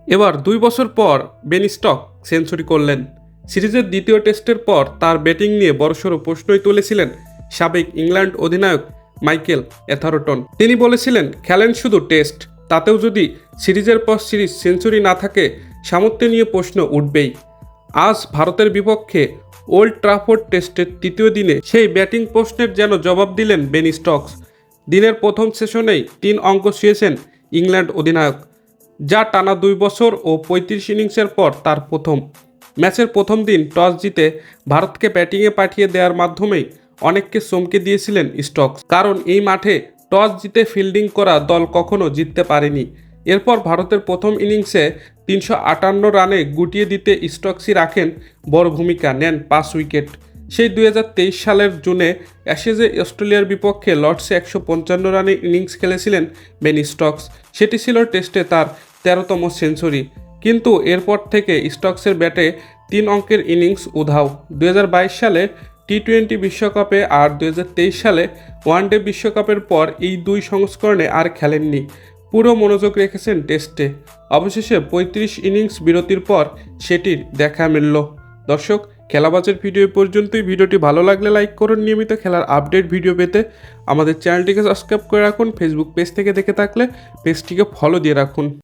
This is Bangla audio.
এবার ২ বছর পর বেন স্টোকস সেঞ্চুরি করলেন। সিরিজের দ্বিতীয় টেস্টের পর তার ব্যাটিং নিয়ে বড়সড় প্রশ্নই তুলেছিলেন সাবেক ইংল্যান্ড অধিনায়ক মাইকেল এথারটন। তিনি বলেছিলেন, খেলেন শুধু টেস্ট, তাতেও যদি সিরিজের পর সিরিজ সেঞ্চুরি না থাকে সামর্থ্য নিয়ে প্রশ্ন উঠবেই। আজ ভারতের বিপক্ষে ওল্ড ট্রাফোর্ড টেস্টের তৃতীয় দিনে সেই ব্যাটিং প্রশ্নের যেন জবাব দিলেন বেন স্টোকস। দিনের প্রথম সেশনেই ৩ অঙ্ক ছুঁয়েছেন ইংল্যান্ড অধিনায়ক, যা টানা ২ বছর ও ৩৫ ইনিংসের পর তার প্রথম। ম্যাচের প্রথম দিন টস জিতে ভারতকে ব্যাটিংয়ে পাঠিয়ে দেওয়ার মাধ্যমেই অনেককে চমকে দিয়েছিলেন স্টোকস, কারণ এই মাঠে টস জিতে ফিল্ডিং করা দল কখনো জিততে পারেনি। এরপর ভারতের প্রথম ইনিংসে ৩৫৮ রানে গুটিয়ে দিতে স্টোকসই রাখেন বড় ভূমিকা, নেন ৫ উইকেট। সেই ২০২৩ সালের জুনে অ্যাশেজে অস্ট্রেলিয়ার বিপক্ষে লর্ডসে ১৫৫ রানে ইনিংস খেলেছিলেন বেন স্টোকস। সেটি ছিল টেস্টে তার ১৩তম সেঞ্চুরি। কিন্তু এরপর থেকে স্টোকসের ব্যাটে ৩ অঙ্কের ইনিংস উধাও। ২০২২ সালে টি-টোয়েন্টি বিশ্বকাপে আর ২০২৩ সালে ওয়ানডে বিশ্বকাপের পর এই দুই সংস্করণে আর খেলেননি। পুরো মনোযোগ রেখেছেন টেস্টে। অবশেষে ৩৫ ইনিংস বিরতির পর সেটির দেখা মিলল। দর্শক, খেলাবাজের ভিডিও পর্যন্তই। ভিডিওটি ভালো লাগলে লাইক করুন। নিয়মিত খেলার আপডেট ভিডিও পেতে আমাদের চ্যানেলটিকে সাবস্ক্রাইব করে রাখুন। ফেসবুক পেজ থেকে দেখে থাকলে পেজটিকে ফলো দিয়ে রাখুন।